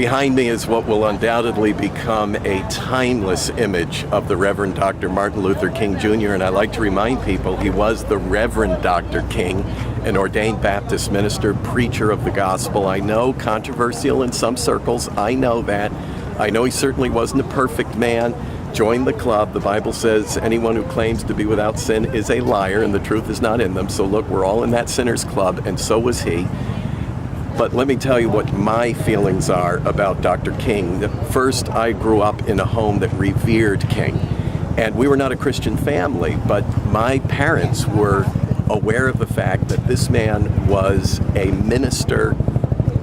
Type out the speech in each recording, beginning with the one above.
Behind me is what will undoubtedly become a timeless image of the Reverend Dr. Martin Luther King Jr., and I like to remind people he was the Reverend Dr. King, an ordained Baptist minister, preacher of the gospel. I know, controversial in some circles, I know that. I know he certainly wasn't a perfect man. Join the club. The Bible says anyone who claims to be without sin is a liar, and the truth is not in them. So look, we're all in that sinner's club, and so was he. But let me tell you what my feelings are about Dr. King. First, I grew up in a home that revered King. And we were not a Christian family, but my parents were aware of the fact that this man was a minister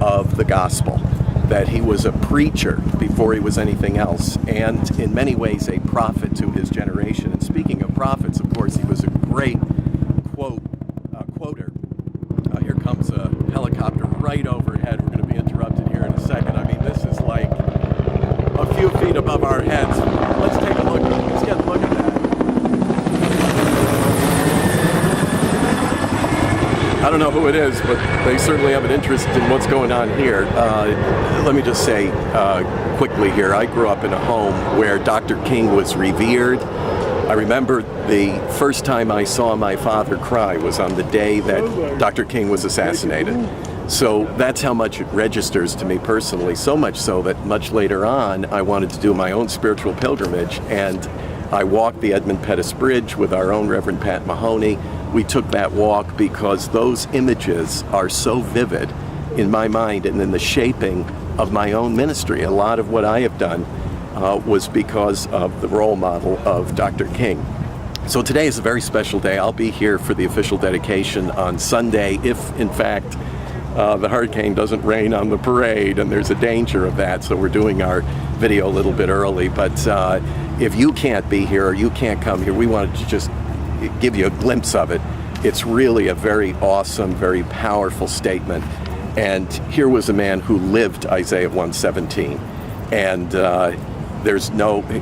of the gospel, that he was a preacher before he was anything else, and in many ways a prophet to his generation. And speaking of prophets, of course, he was a great quoter. Here comes a helicopter right overhead. We're going to be interrupted here in a second. I mean, this is like a few feet above our heads. Let's take a look. Let's get a look at that. I don't know who it is, but they certainly have an interest in what's going on here. Let me just say quickly here, I grew up in a home where Dr. King was revered. I remember the first time I saw my father cry was on the day that Dr. King was assassinated. So that's how much it registers to me personally, so much so that much later on I wanted to do my own spiritual pilgrimage, and I walked the Edmund Pettus Bridge with our own Reverend Pat Mahoney. We took that walk because those images are so vivid in my mind and in the shaping of my own ministry. A lot of what I have done was because of the role model of Dr. King. So today is a very special day. I'll be here for the official dedication on Sunday if, in fact, the hurricane doesn't rain on the parade, and there's a danger of that, so we're doing our video a little bit early. But if you can't be here or you can't come here, we wanted to just give you a glimpse of it. It's really a very awesome, very powerful statement. And here was a man who lived Isaiah 1:17, and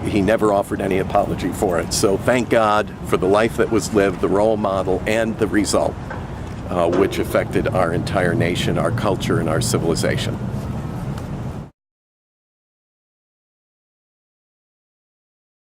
he never offered any apology for it. So thank God for the life that was lived, the role model, and the result, which affected our entire nation, our culture, and our civilization.